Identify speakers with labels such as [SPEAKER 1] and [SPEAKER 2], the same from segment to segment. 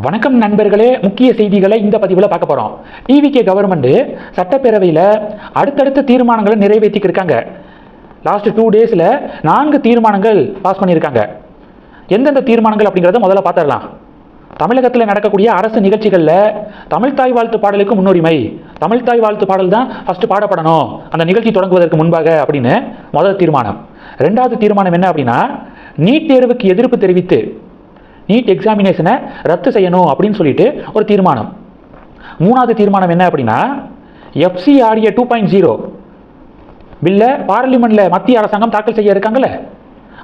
[SPEAKER 1] வணக்கம் நண்பர்களே, முக்கிய செய்திகளை இந்த பதிவில் பார்க்க போகிறோம். டிவிகே கவர்மெண்ட் சட்டப்பேரவையில் அடுத்தடுத்த தீர்மானங்களை நிறைவேற்றிக்கிருக்காங்க. லாஸ்ட் 2 டேஸில் 4 தீர்மானங்கள் பாஸ் பண்ணியிருக்காங்க. எந்தெந்த தீர்மானங்கள் அப்படிங்கிறத முதல்ல பார்த்துடலாம். தமிழகத்தில் நடக்கக்கூடிய அரசு நிகழ்ச்சிகளில் தமிழ்த்தாய் வாழ்த்து பாடலுக்கு முன்னுரிமை. தமிழ்த்தாய் வாழ்த்து பாடல் தான் ஃபஸ்ட்டு பாடப்படணும் அந்த நிகழ்ச்சி தொடங்குவதற்கு முன்பாக அப்படின்னு முதல் தீர்மானம். 2வது தீர்மானம் என்ன அப்படின்னா, நீட் தேர்வுக்கு எதிர்ப்பு தெரிவித்து நீட் எக்ஸாமினேஷனை ரத்து செய்யணும் அப்படின்னு சொல்லிட்டு ஒரு தீர்மானம். 3வது தீர்மானம் என்ன அப்படின்னா, FCRA 2.0 பில்லை பார்லிமெண்ட்டில் மத்திய அரசாங்கம் தாக்கல் செய்ய இருக்காங்கல்ல,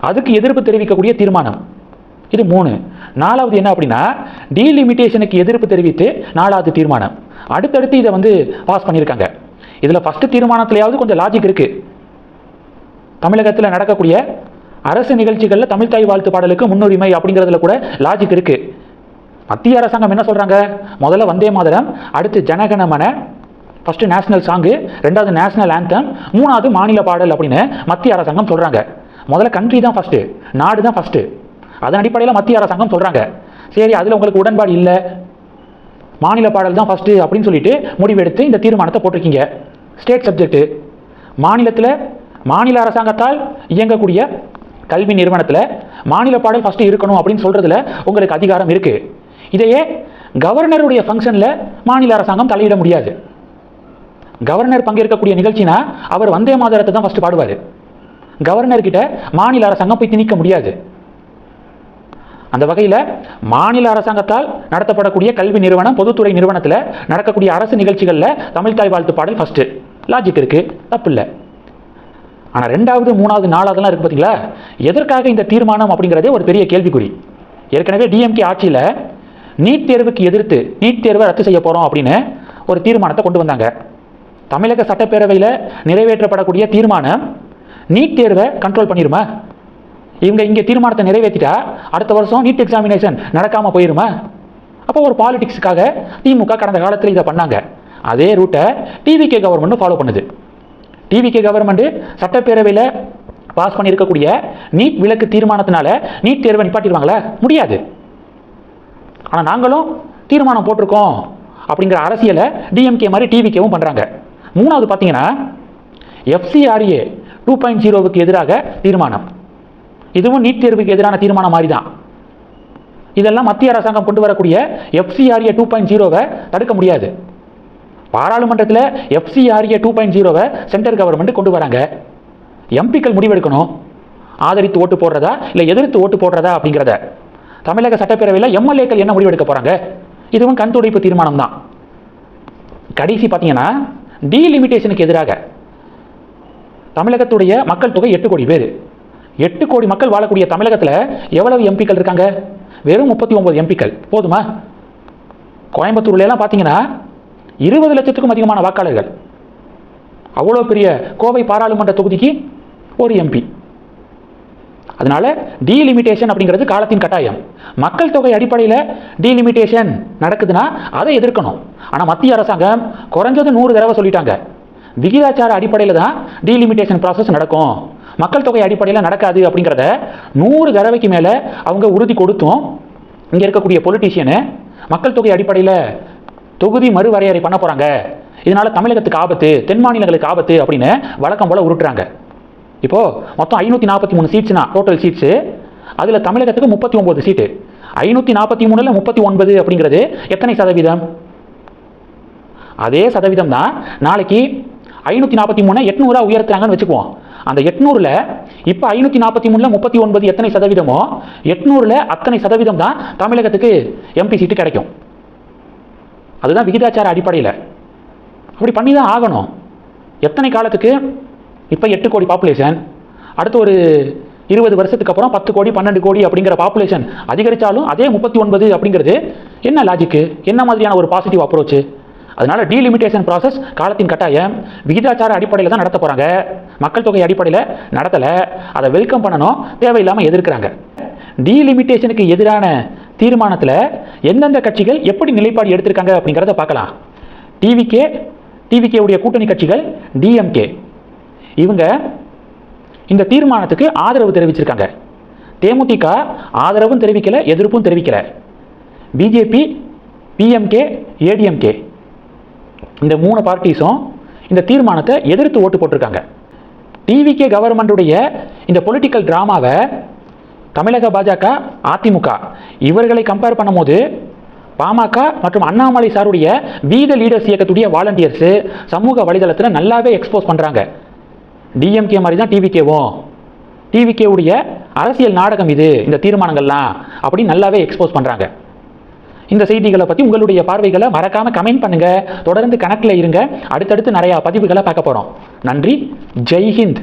[SPEAKER 1] அதுக்கு எதிர்ப்பு தெரிவிக்கக்கூடிய தீர்மானம். இது 3. 4வது என்ன அப்படின்னா, டீலிமிட்டேஷனுக்கு எதிர்ப்பு தெரிவித்து 4வது தீர்மானம். அடுத்தடுத்து இதை பாஸ் பண்ணியிருக்காங்க. இதில் ஃபஸ்ட்டு தீர்மானத்திலேயாவது கொஞ்சம் லாஜிக் இருக்குது. தமிழகத்தில் நடக்கக்கூடிய அரசு நிகழ்ச்சிகளில் தமிழ்த்தாய் வாழ்த்து பாடலுக்கு முன்னுரிமை அப்படிங்கிறதுல கூட லாஜிக் இருக்கு. மத்திய அரசாங்கம் என்ன சொல்றாங்க, முதல்ல வந்தே மாதரம், அடுத்து ஜனகணமன, ஃபர்ஸ்ட் நேஷனல் சாங்கு, 2வது நேஷனல் ஆந்தம், 3வது மாநில பாடல் அப்படின்னு மத்திய அரசாங்கம் சொல்றாங்க. முதல்ல கண்ட்ரி தான் ஃபர்ஸ்ட், நாடு தான் ஃபர்ஸ்ட். அதன் அடிப்படையில் மத்திய அரசாங்கம் சொல்றாங்க. சரி, அதில் உங்களுக்கு உடன்பாடு இல்லை, மாநில பாடல் தான் ஃபர்ஸ்ட் அப்படின்னு சொல்லிட்டு முடிவெடுத்து இந்த தீர்மானத்தை போட்டிருக்கீங்க. State subject. மாநிலத்தில் மாநில அரசாங்கத்தால் இயங்கக்கூடிய கல்வி நிறுவனத்தில் மாநில பாடல் ஃபஸ்ட்டு இருக்கணும் அப்படின்னு சொல்கிறதுல உங்களுக்கு அதிகாரம் இருக்குது. இதையே கவர்னருடைய ஃபங்க்ஷனில் மாநில அரசாங்கம் தலையிட முடியாது. கவர்னர் பங்கேற்கக்கூடிய நிகழ்ச்சினா அவர் வந்தே மாதரத்தை தான் ஃபஸ்ட்டு பாடுவார். கவர்னர்கிட்ட மாநில அரசாங்கம் போய் திணிக்க முடியாது. அந்த வகையில் மாநில அரசாங்கத்தால் நடத்தப்படக்கூடிய கல்வி நிறுவனம், பொதுத்துறை நிறுவனத்தில் நடக்கக்கூடிய அரசு நிகழ்ச்சிகளில் தமிழ்த்தாய் வாழ்த்து பாடல் ஃபஸ்ட்டு. லாஜிக் இருக்குது, தப்பு இல்லை. ஆனால் 2வது 3வது 4வதுலாம் இருக்குது பார்த்தீங்களா, எதற்காக இந்த தீர்மானம் அப்படிங்கிறதே ஒரு பெரிய கேள்விக்குறி. ஏற்கனவே டிஎம்கே ஆட்சியில் நீட் தேர்வுக்கு எதிர்த்து நீட் தேர்வை ரத்து செய்ய போகிறோம் அப்படின்னு ஒரு தீர்மானத்தை கொண்டு வந்தாங்க. தமிழக சட்டப்பேரவையில் நிறைவேற்றப்படக்கூடிய தீர்மானம் நீட் தேர்வை கண்ட்ரோல் பண்ணிடுமா? இவங்க இங்கே தீர்மானத்தை நிறைவேற்றிட்டா அடுத்த வருஷம் நீட் எக்ஸாமினேஷன் நடக்காமல் போயிருமா? அப்போ ஒரு பாலிடிக்ஸுக்காக திமுக கடந்த காலத்தில் இதை பண்ணாங்க. அதே ரூட்டை டிவிகே கவர்மெண்ட் ஃபாலோ பண்ணுது. டிவிகே கவர்மெண்ட் சட்டப்பேரவையில் பாஸ் பண்ணியிருக்கக்கூடிய நீட் விலக்கு தீர்மானத்தினால நீட் தேர்வை நிப்பாட்டிடுவாங்களா? முடியாது. ஆனால் நாங்களும் தீர்மானம் போட்டிருக்கோம் அப்படிங்கிற அரசியலை டிஎம்கே மாதிரி டிவிகேவும் பண்ணுறாங்க. 3வது பார்த்தீங்கன்னா, FCRA 2.0க்கு எதிராக தீர்மானம். இதுவும் நீட் தேர்வுக்கு எதிரான தீர்மானம் மாதிரி தான். இதெல்லாம் மத்திய அரசாங்கம் கொண்டு வரக்கூடிய FCRA 2.0வை தடுக்க முடியாது. பாராளுமன்றத்தில் FCRA 2.0வை சென்ட்ரல் கவர்மெண்ட் கொண்டு வராங்க. எம்பிக்கள் முடிவெடுக்கணும், ஆதரித்து ஓட்டு போடுறதா இல்லை எதிர்த்து ஓட்டு போடுறதா அப்படிங்கிறத. தமிழக சட்டப்பேரவையில் எம்எல்ஏக்கள் என்ன முடிவெடுக்க போகிறாங்க? இதுவும் கண் துடைப்பு தீர்மானம் தான். கடைசி பார்த்தீங்கன்னா, டீலிமிட்டேஷனுக்கு எதிராக. தமிழகத்துடைய மக்கள் தொகை 8 கோடி பேர். 8 கோடி மக்கள் வாழக்கூடிய தமிழகத்தில் எவ்வளவு எம்பிக்கள் இருக்காங்க? வெறும் 39 எம்பிக்கள் போதுமா? கோயம்புத்தூர்லாம் பார்த்தீங்கன்னா 20 லட்சத்துக்கும் அதிகமான வாக்காளர்கள். அவ்வளோ பெரிய கோவை பாராளுமன்ற தொகுதிக்கு ஒரு எம்பி. அதனால டீலிமிட்டேஷன் அப்படிங்கிறது காலத்தின் கட்டாயம். மக்கள் தொகை அடிப்படையில் டீலிமிட்டேஷன் நடக்குதுன்னா அதை எதிர்க்கணும். ஆனால் மத்திய அரசாங்கம் குறைஞ்சது 100 தடவை சொல்லிட்டாங்க, விகிதாச்சார அடிப்படையில் தான் டீலிமிட்டேஷன் ப்ராசஸ் நடக்கும், மக்கள் தொகை அடிப்படையில் நடக்காது அப்படிங்கிறத 100 தடவைக்கு மேலே அவங்க உறுதி கொடுத்தும் இங்கே இருக்கக்கூடிய பொலிட்டீஷியனு மக்கள் தொகை அடிப்படையில் தொகுதி மறுவரையறை பண்ண போகிறாங்க, இதனால் தமிழகத்துக்கு ஆபத்து, தென் மாநிலங்களுக்கு ஆபத்து அப்படின்னு வழக்கம் போல் உருட்டுறாங்க. இப்போது மொத்தம் 543 சீட்ஸ்னா டோட்டல் சீட்ஸு, அதில் தமிழகத்துக்கு 39 சீட்டு. 543ல் 39 அப்படிங்கிறது எத்தனை சதவீதம்? அதே சதவீதம் தான் நாளைக்கு 543 800 உயர்த்துறாங்கன்னு வச்சுக்குவோம். அந்த 800ல் இப்போ 543ல் 39 எத்தனை சதவீதமோ 800ல் அத்தனை சதவீதம் தான் தமிழகத்துக்கு எம்பி சீட்டு கிடைக்கும். அதுதான் விகிதாச்சார அடிப்படையில். அப்படி பண்ணி தான் ஆகணும். எத்தனை காலத்துக்கு? இப்போ 8 கோடி பாப்புலேஷன், அடுத்து ஒரு 20 வருஷத்துக்கு அப்புறம் 10 கோடி 12 கோடி அப்படிங்கிற பாப்புலேஷன் அதிகரித்தாலும் அதே 39 அப்படிங்கிறது என்ன லாஜிக்கு? என்ன மாதிரியான ஒரு பாசிட்டிவ் அப்ரோச்சு? அதனால டீலிமிட்டேஷன் ப்ராசஸ் காலத்தின் கட்டாயம். விகிதாச்சார அடிப்படையில் தான் நடத்த போகிறாங்க, மக்கள் தொகை அடிப்படையில் நடத்தலை. அதை வெல்கம் பண்ணணும், தேவையில்லாமல் எதிர்க்கிறாங்க. டீலிமிட்டேஷனுக்கு எதிரான தீர்மானத்தில் எந்தெந்த கட்சிகள் எப்படி நிலைப்பாடு எடுத்திருக்காங்க அப்படிங்கிறத பார்க்கலாம். டிவிகே உடைய கூட்டணி கட்சிகள் டிஎம்கே, இவங்க இந்த தீர்மானத்துக்கு ஆதரவு தெரிவிச்சிருக்காங்க. தேமுதிக ஆதரவும் தெரிவிக்கல, எதிர்ப்பும் தெரிவிக்கல. பிஜேபி, பிஎம்கே, ஏடிஎம்கே இந்த 3 பார்ட்டிஸும் இந்த தீர்மானத்தை எதிர்த்து ஓட்டு போட்டிருக்காங்க. டிவிகே கவர்மெண்டுடைய இந்த பொலிட்டிக்கல் டிராமாவை தமிழக பாஜக, அதிமுக இவர்களை கம்பேர் பண்ணும்போது பாமக மற்றும் அண்ணாமலை சாருடைய வீத லீடர்ஸ் இயக்கத்துடைய வாலண்டியர்ஸ் சமூக வலைதளத்தில் நல்லாவே எக்ஸ்போஸ் பண்ணுறாங்க. டிஎம்கே மாதிரி தான் டிவிகேவும், டிவிகே உடைய அரசியல் நாடகம் இது இந்த தீர்மானங்கள்லாம் அப்படி நல்லாவே எக்ஸ்போஸ் பண்ணுறாங்க. இந்த செய்திகளை பற்றி உங்களுடைய பார்வைகளை மறக்காமல் கமெண்ட் பண்ணுங்கள். தொடர்ந்து கணக்கில் இருங்க. அடுத்தடுத்து நிறையா பதிவுகளை பார்க்க போகிறோம். நன்றி. ஜெய் ஹிந்த்.